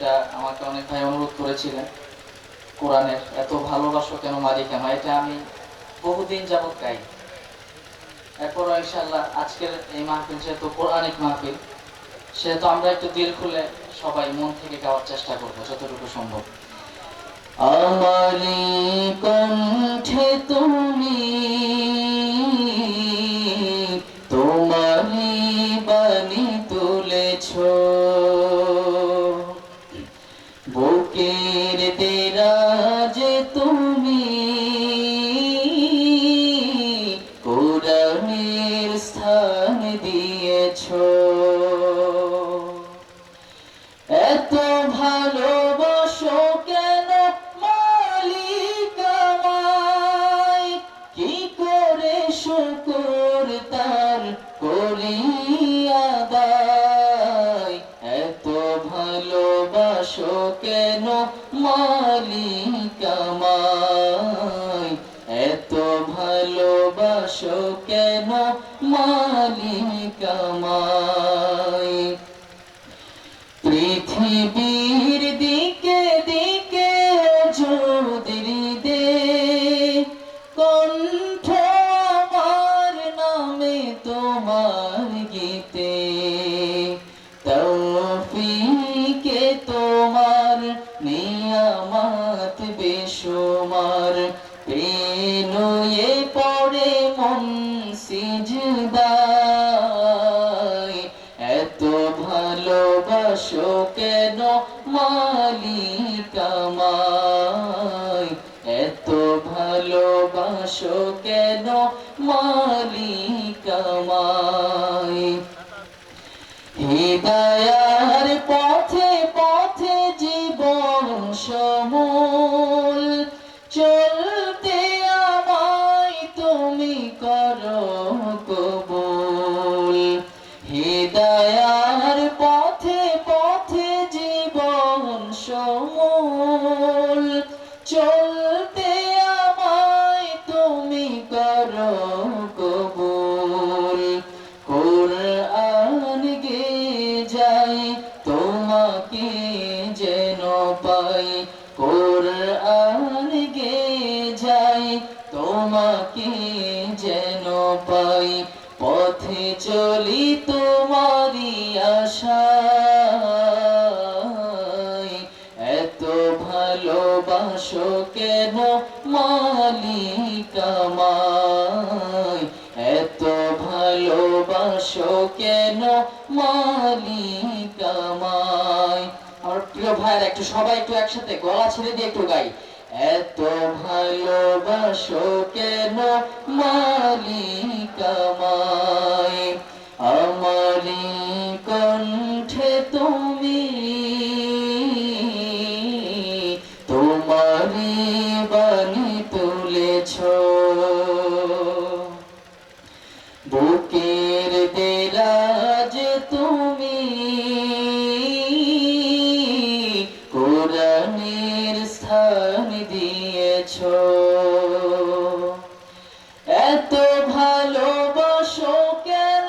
আমাকে অনেক ভাই অনুরোধ করেছিলেন কোরআনের এত ভালোবাসো কেন মালিকানা, এটা আমি বহুদিন যাবত গাই। এরপরও ইনশাআল্লাহ আজকের এই মাহফিল যেহেতু কোরআনিক মাহফিল, সেহেতু আমরা একটু দিল খুলে সবাই মন থেকে গাওয়ার চেষ্টা করবো যতটুকু সম্ভব। আমারি কণ্ঠে তুমি তোমারি বাণী তুলেছো, বুকের দেরাজে তুমি কোরআনের স্থান দিয়েছো। এত ভালোবাসো কেন মালিক আমায়, কি করে শুকর তার করি আদায়। এত ভালোবাসো কেন মালিক আমায়, এত ভালোবাসো কেন মালিক আমায়। পৃথিবীর দিকে দিকে যদি দে কণ্ঠ আমার নামে তোমার গীতে, তৌফিকে তোমার নিয়ামত বেশুমার, পেনুয়ে পড়ে মন সিজদায়। এত ভালোবাসো কেন মালিক আমায়, এত ভালোবাসো কেন মালিক আমায়। হিদায়ার পথে পথে জীবন সমূল চলতে আমায় তুমি করো কবুল। হিদায়ার পথে পথে জীবন সমূল চলতে আমায় তুমি করো কবুল। কোরআন গে যাই তোমাকে যেন পাই, কোরআন গে যাই তোমাকে যেন পাই। পথে চলি তোমারি আশায়, এত ভালোবাসো কেন মালিক আমায়, এত ভালোবাসো কেন মালিক আমায়। আমার প্রিয় ভাইয়েরা একটু সবাই একটু একসাথে গলা ছেড়ে দিয়ে একটু গাই। এত ভালোবাসো কেন মালিক আমায়, আমারি কণ্ঠে তুমি তোমারি বাণী তুলেছো, বুকের দেরাজে তুমি কোরআনের স্থান দিয়েছো। এত ভালোবাসো কেন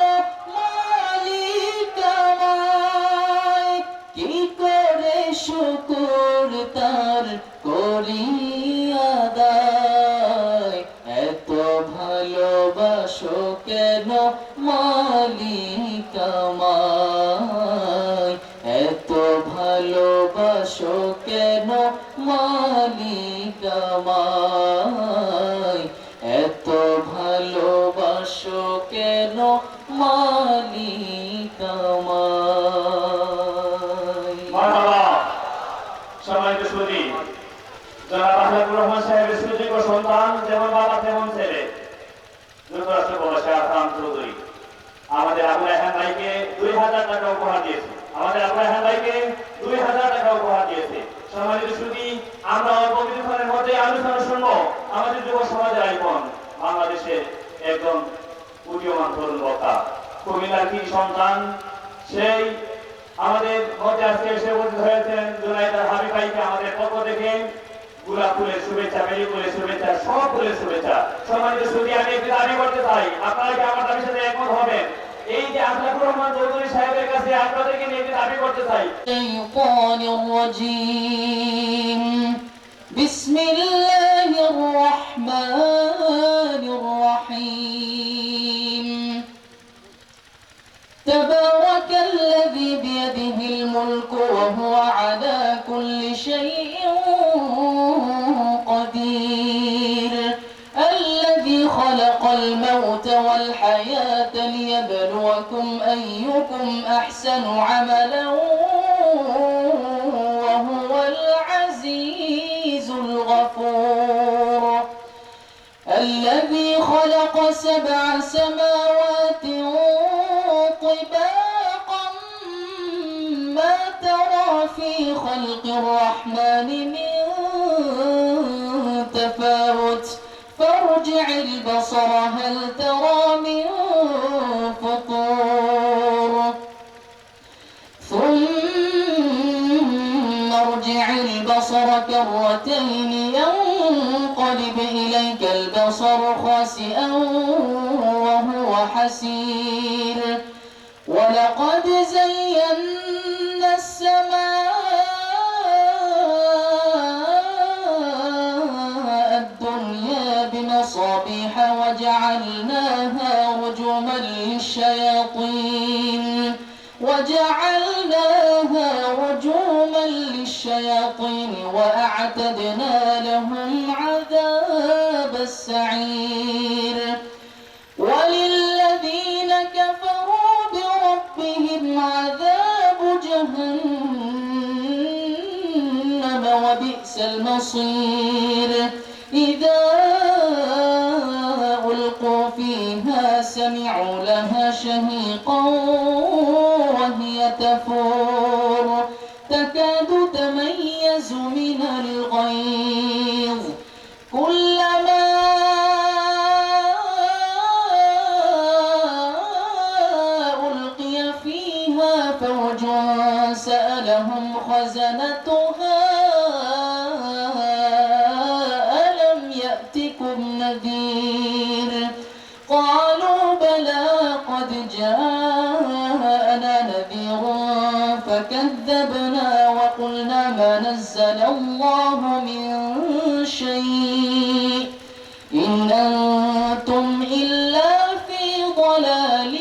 মালিক আমায়, কি করে শুকর তার করি আদায়। এত ভালোবাসো কেন মালিক আমায়, এত ভালোবাসো কেন মালিক আমায়, এত ভালোবাসো কেন মালিক আমায়। মারহাবা। সম্মানিত সুধী, জনাব আহলাদুর রহমান সাহেবের সুযোগ্য সন্তান, যেমন বাবা তেমন ছেলে, যুক্তরাষ্ট্র প্রবাসী আরফান চৌধুরী আমাদের আবু রায়হান ভাইকে 2000 টাকা উপহার দিয়েছে, আমাদের আবু রায়হান ভাইকে 2000 টাকা উপহার দিয়েছে। সম্মানিত সুধী, আমরা অল্প কিছুক্ষণের মধ্যে আলোচনা শুনবো আমাদের যুব সমাজের আইকন, বাংলাদেশের একজন উদীয়মান তরুণ বক্তা, কুমিল্লার কি সন্তান, সেই আমাদের মধ্যে আজকে এসে উপস্থিত হয়েছেন জুনাইদা হাবিব ভাইকে আমাদের পক্ষ থেকে গোলাপ ফুলের শুভেচ্ছা, বেলি ফুলের শুভেচ্ছা, সব ফুলের শুভেচ্ছা। সম্মানিত সুধী, আমি একটি দাবি করতে চাই, আপনারা কি আমার দাবির সাথে একমত হবেন? এই যে আখলাকুর রহমান চৌধুরী সাহেবের কাছে আপনাদেরকে নিয়ে একটি দাবি করতে চাই। الشيطان الرجيم بسم الله الرحمن الرحيم تبارك الذي بيده الملك وهو على كل شيء قدير الذي خلق الموت والحياة ليبلوكم أيكم أحسن عملا وهو العزيز الغفور الذي خلق 7 سماوات طباقا ما ترى في خلق الرحمن من تفاوت فارجع البصر هل ترى من فطور ثم ارجع البصر كرتين ينقلب إليك البصر خاسئا وهو حسير ولقد زينا السماء الدنيا بمصابيح وجعلناها رجوما للشياطين وأعتدنا لهم عذاب السعير وللذين كفروا بربهم عذاب جهنم وبئس المصير إذا ألقوا فيها سمعوا لها شهيقا وهي تفور تكاد تميز من الغيظ كلما ألقي فيها فوج سألهم خزنتها ألم يأتكم نذير قالوا بلى قد جاءنا نذير فكذبنا وقلنا ما نزل الله من شيء إن أنتم إلا في ضلال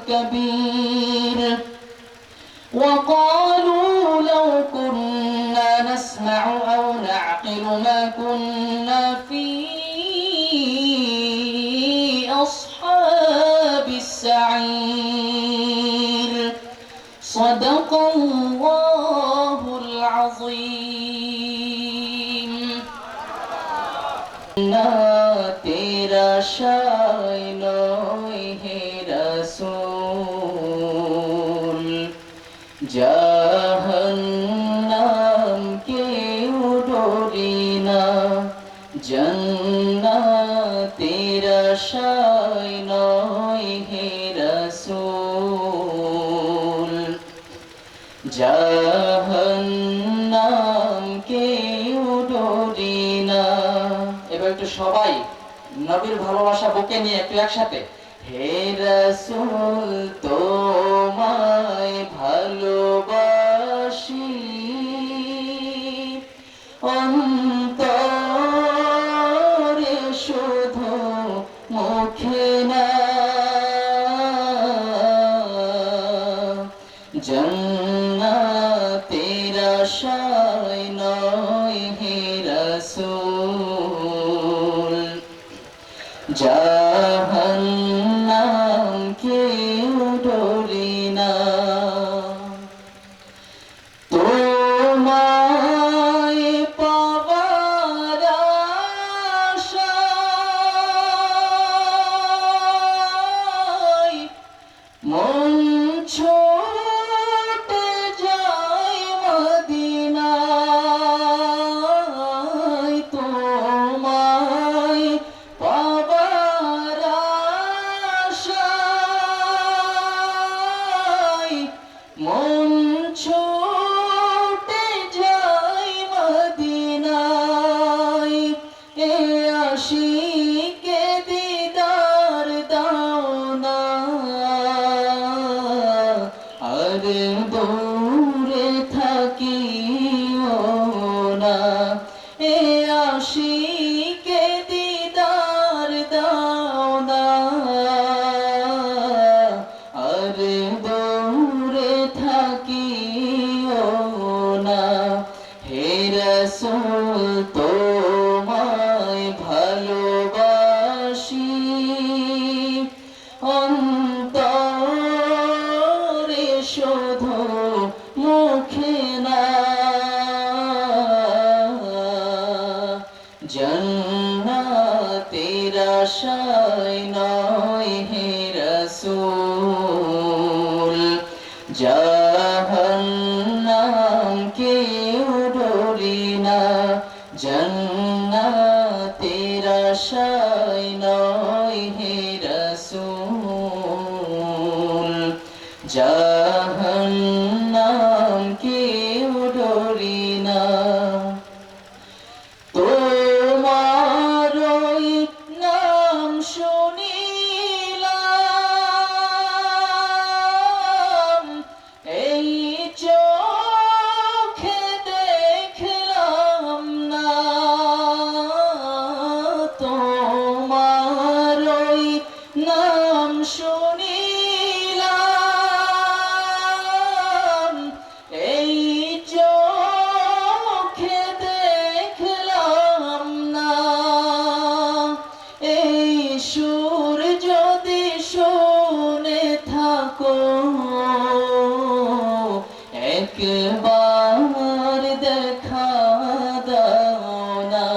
كبير وقالوا لو كنا نسمع أو نعقل ما كنا في أصحاب السعير صدق الله العظيم ना तेरा शायनो है रसूल जहन्नम के उडोरीना जन्ना तेरा शायनो है रसूल जहन्नम के उडोरीना এবার একটু সবাই নবীর ভালোবাসা বুকে নিয়ে একটু একসাথে হে রাসূল তোমায় ভালোবাসি অন্তরে শুধু মুখে না জান্নাতের আশায় নয় হে রাসূল জাহান্নাম কেউ ডরি না তোমায় পাওয়ার আশায় মন ছুটে যায় মদিনায় তোমায় পাওয়ার আশায় মন ছুটে যায় থাকিও না, এ আশিকে দিদার দাও না, আর দূরে থাকিও না। হে রাসূল তোমায় ভালোবাসি, অন্তরে শুধু মুখে না। জান্নাতের আশায় নয় হে রাসূল, জাহান্নাম কেউ ডরি না। জান্নাতের আশায় নয় হে রাসূল, জাহান্নাম কেউ ডরি না। তোমার ওই নাম শুনিলাম, এই চোখে দেখলাম না। তোমার ওই নাম শুনিলাম, এই চোখে দেখলাম না। এই সুর যদি শুনে থাকো, একবার দেখা দাও না।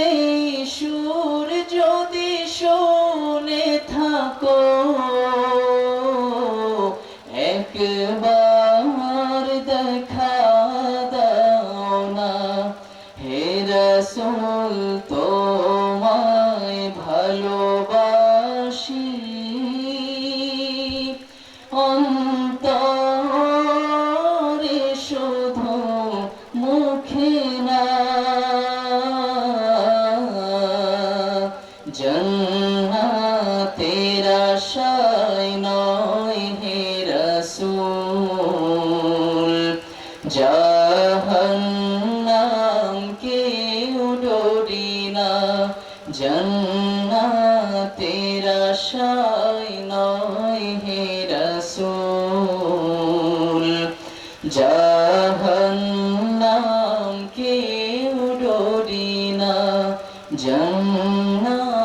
এই সুর যদি শুনে থাকো, একবার দেখা দাও না। হে রাসূল তোমায় ভালোবাসি, অন্তরে শুধু মুখে না। জান্নাতের আশায় নয় হে রাসূল, জাহান্নাম কেউ ডরি না। জান্নাতের আশায় নয় হে রাসূল, জাহান্নাম কেউ ডরি না। জান্নাতের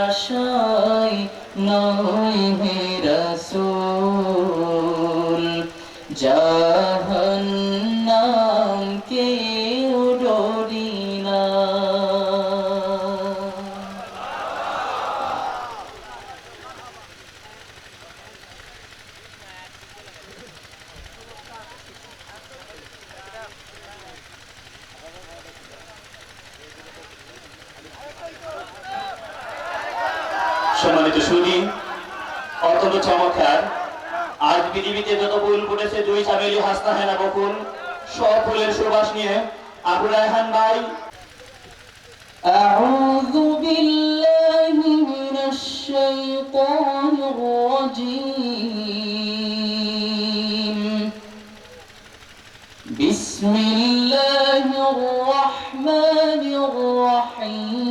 আশায় নয় হে রাসূল, জাহান্নাম কেউ ডরি না। সম্মানিত সুধী, অত্যন্ত চমৎকার। আজ পৃথিবীতে যত ফুল ফুটেছে, জুই, চামেলি, হাসনা, হেনা, বকুল, সব ফুলের সুবাস নিয়ে আবু রায়হান ভাই أعوذ بالله من الشيطان الرجيم. بسم الله الرحمن الرحيم.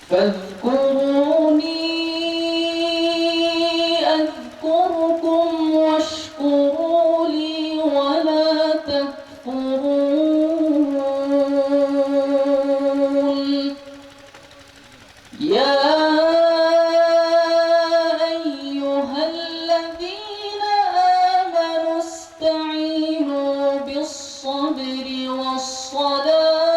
فاذكروني أذكركم واشكروا لي ولا تكفرون. يا أيها الذين آمنوا استعينوا بالصبر والصلاة،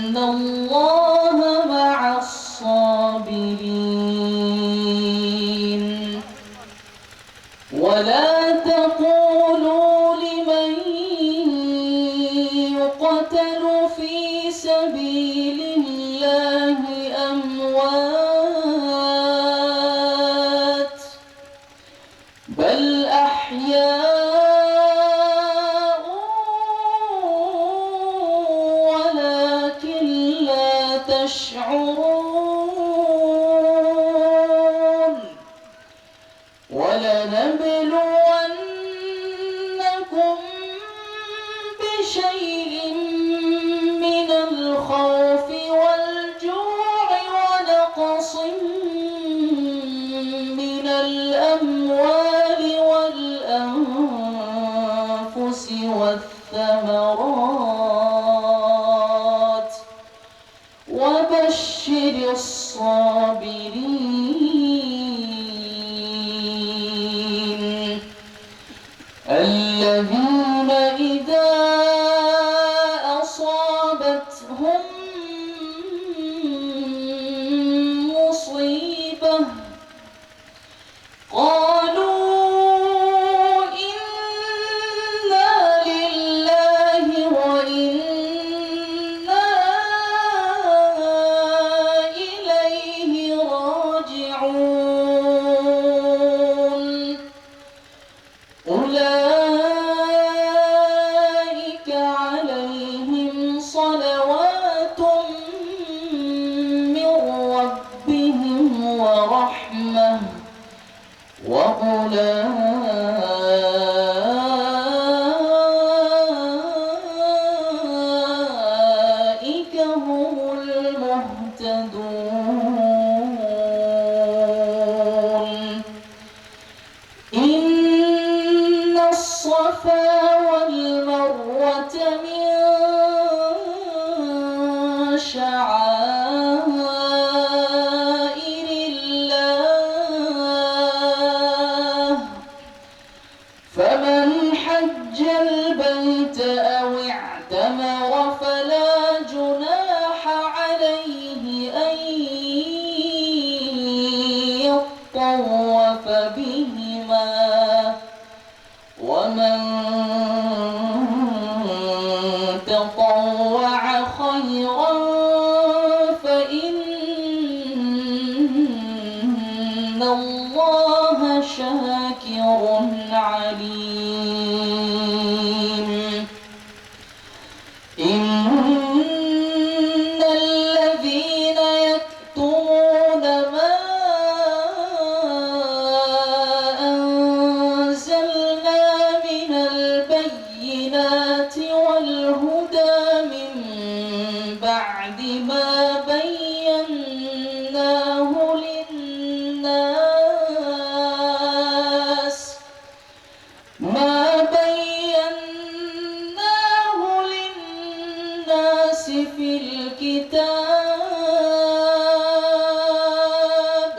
إن الله مع الصابرين. ولا تقولوا لمن يقتل في سبيل الله أموات، بل أحياء يشعرون ولنبلونكم بشيء من الخوف والجوع ونقص من الأموال والأنفس والثمرات وبشر الصابرين الذين إذا أصابتهم مصيبة قالوا إنا لله وإنا إليه راجعون أولئك عليهم صلوات من ربهم ورحمة وأولئك هم المهتدون إن الصفا والمروة من شعائر الله فمن حج البيت أو اعتمر فلا جناح عليه أن يطوف بهما ومن تطوع خيرا فإن الله شاكر عليم إن الذين يكتمون ما أنزلنا من البينات والهدى من بعد ما بيناه للناس في الكتاب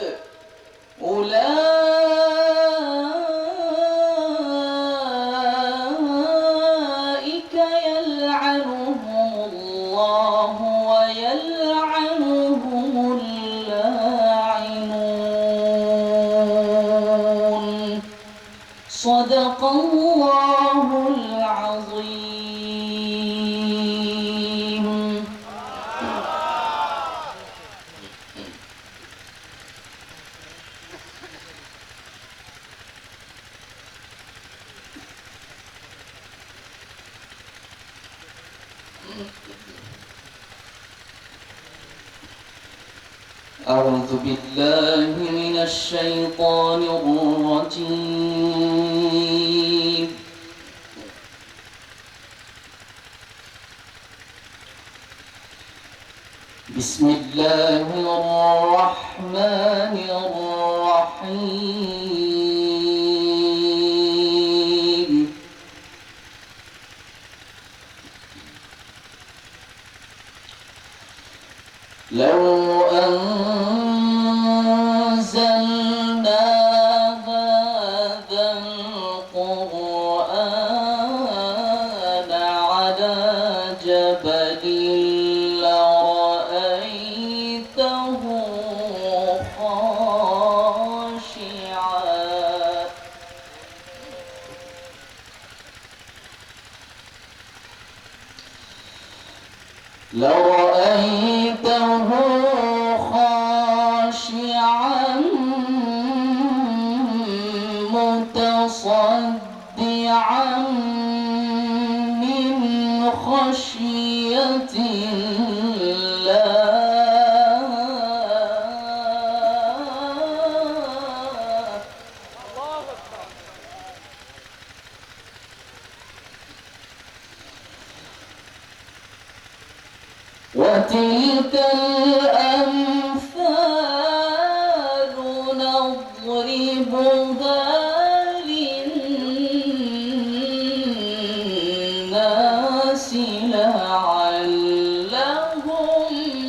أولئك يلعنهم الله ويلعنهم اللاعنون صدق الله العظيم. أعوذ بالله من الشيطان الرجيم بسم الله الرحمن الرحيم لو أنزلنا هذا القرآن على جبل لرأيته خاشعا لرأيته خاشعا متصدعا من خشية الله وتلك الأمثال نضربها للناس لعلهم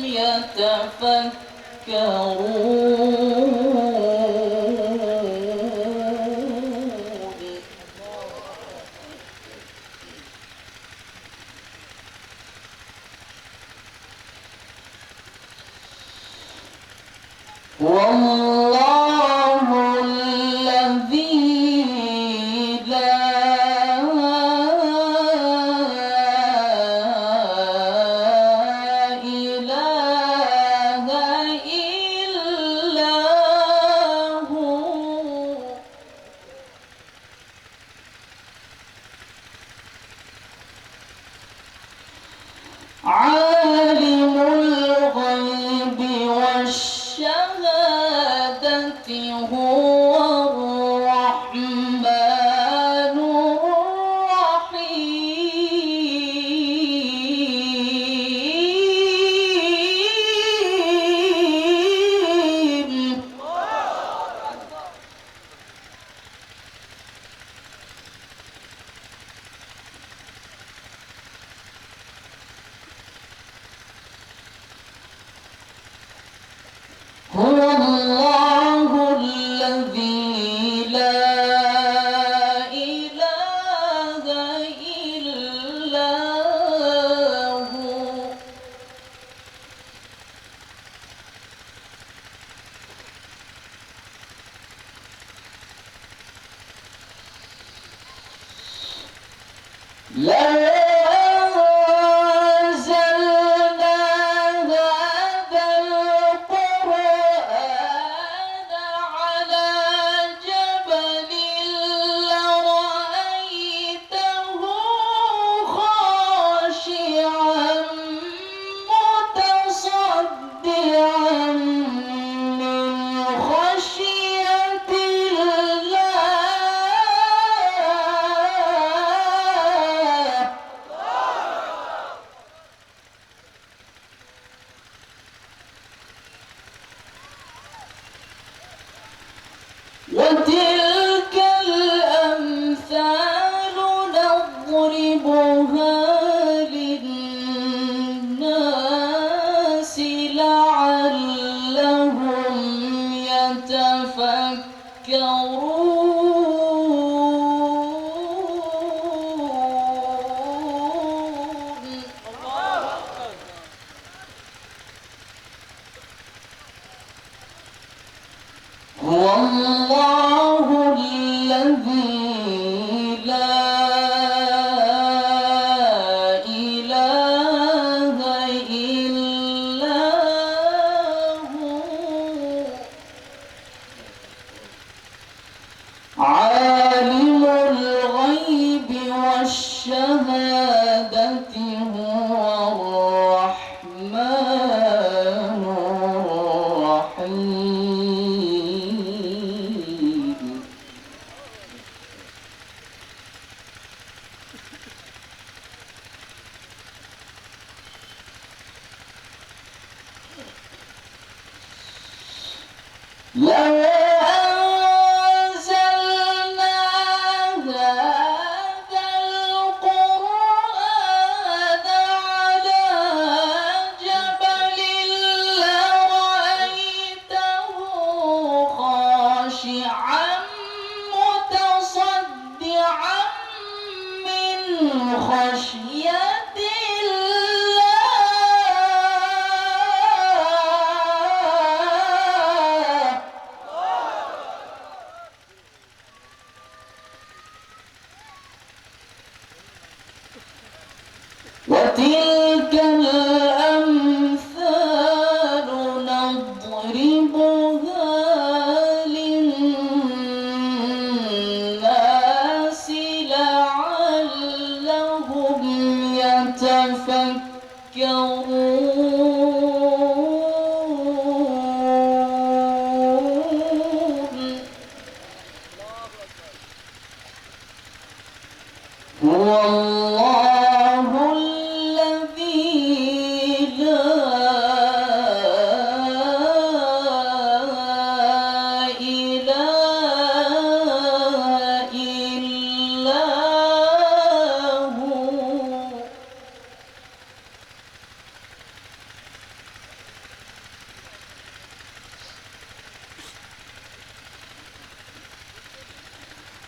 يتفكرون. والله الذي لا إله إلا هو عالم الغيب والشهادة هو الرحمن الرحيم. هو الله الذي لا إله إلا هو لو أنزلنا هذا القرآن على جبل لرأيته خاشعا متصدعا من خشية الله. وتلك الأمثال نضربها للناس لعلهم يتفكرون. هو الله الذي لا إله إلا هو عالم الغيب والشهادة هو الرحمن الرحيم. لو أنزلنا هذا القرآن على جبل لرأيته خاشعا متصدعا من خشية الله. وتلك الأمثال نضربها للناس لعلهم يتفكرون. هو الله الذي لا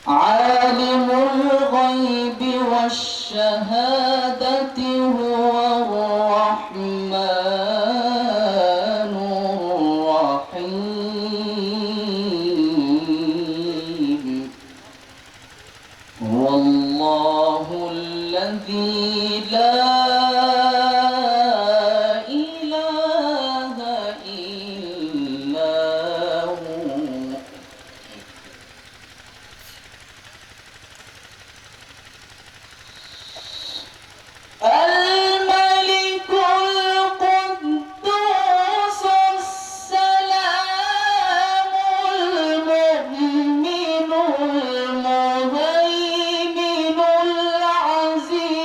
عالم الغيب والشهادة هو الرحمن الرحيم هو الله الذي لا إله إلا هو الملك القدوس السلام المؤمن المهيمن العزيز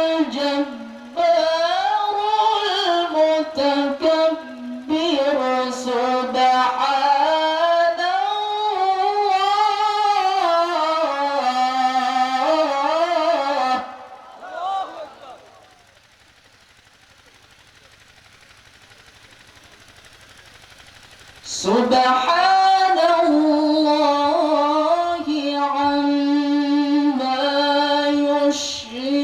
الجبار المتكبر سبحان الله سبحان الله عما يشركون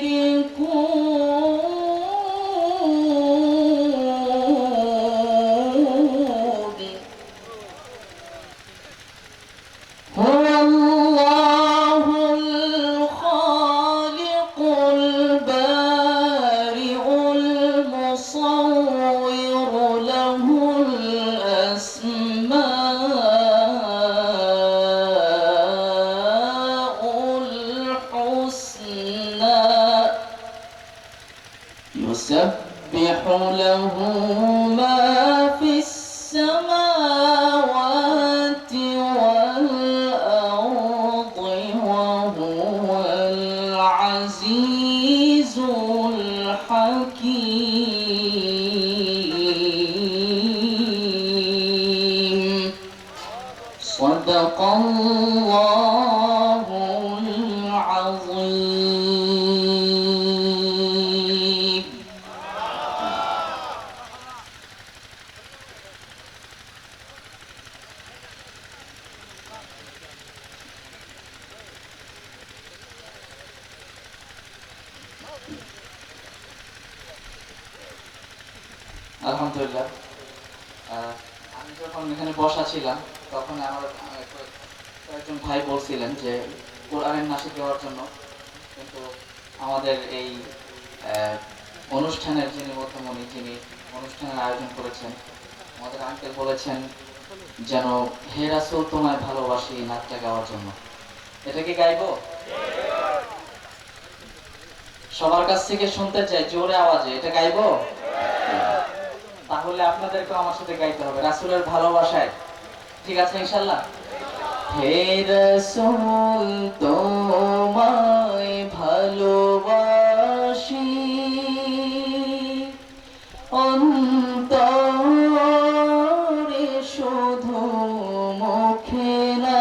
هو الله الخالق البارئ المصور له الأسماء الحسنى يسبح له ما في السماوات والأرض وهو العزيز الحكيم صدق الله العظيم. আলহামদুলিল্লাহ, আমি যখন এখানে বসা ছিলাম তখন আমার কয়েকজন ভাই বলছিলেন যে কোরআনের নাশিদ দেওয়ার জন্য, কিন্তু আমাদের এই অনুষ্ঠানের যিনি মধ্যমণি, যিনি অনুষ্ঠানের আয়োজন করেছেন, আমাদের আঙ্কেল বলেছেন যেন হে রাসূল তোমায় ভালোবাসি নাচটা গাওয়ার জন্য। এটা কি গাইবো? সবার কাছ থেকে শুনতে চাই জোরে আওয়াজে, এটা গাইবো? তাহলে আপনাদেরকে আমার সাথে গাইতে হবে রাসূলের ভালোবাসায়। ঠিক আছে ইনশাআল্লাহ? হে রাসূল তোমায় ভালোবাসি অন্তরে শুধু মুখে না,